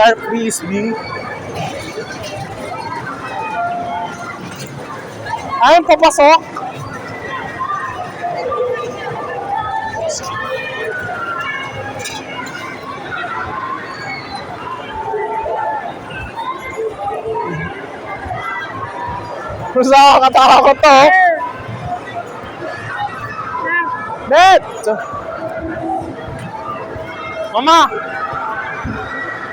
Star Frisbee. Ayun, papasok. Kung saan nakakatakot to. Bet! Mama!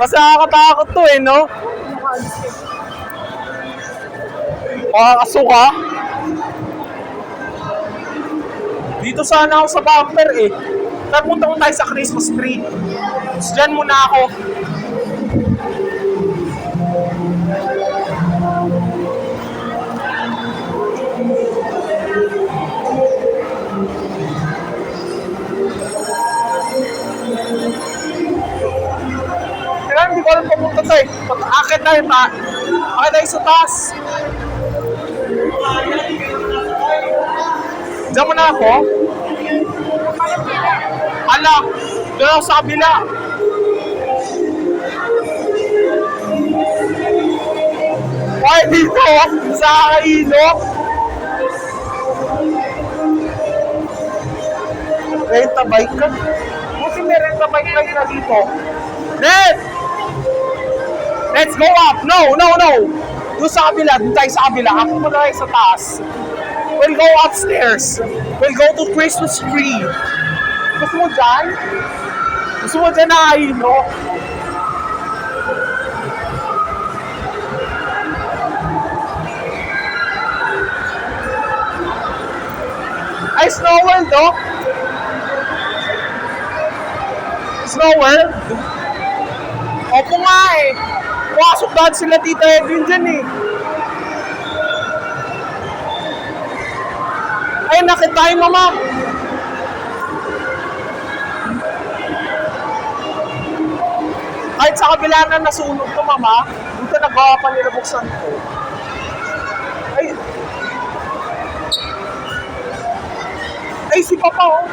Mas nakakatakot to eh, no? Makakasuka. Dito sana ako sa bumper eh. Nagpunta ko tayo sa Christmas tree. So, dyan muna ako. Kaya hindi ko alam pumunta tayo. Akit tayo ta. Akit tayo sa taas. Diyan mo na ako. Ala, doon ako sa kabila. Why dito? Sa ilog? Renta bike ka? Buti may renta bike na dito. Red! Let's go up! No! Doon sa kabila, doon tayo sa kabila. Ako muna tayo sa taas. We'll go upstairs. We'll go to Christmas tree. Gusto mo dyan? Gusto mo dyan na no? Ay, Snow World, oh! Snow World? Opo nga eh. Pasok dahil sila Tita Edwin dyan eh. Ay, nakita tayo, mama. Kahit sa kabila na nasunog ko, mama, dito nagawa pa nila buksan ko. Ay, si Papa, oh.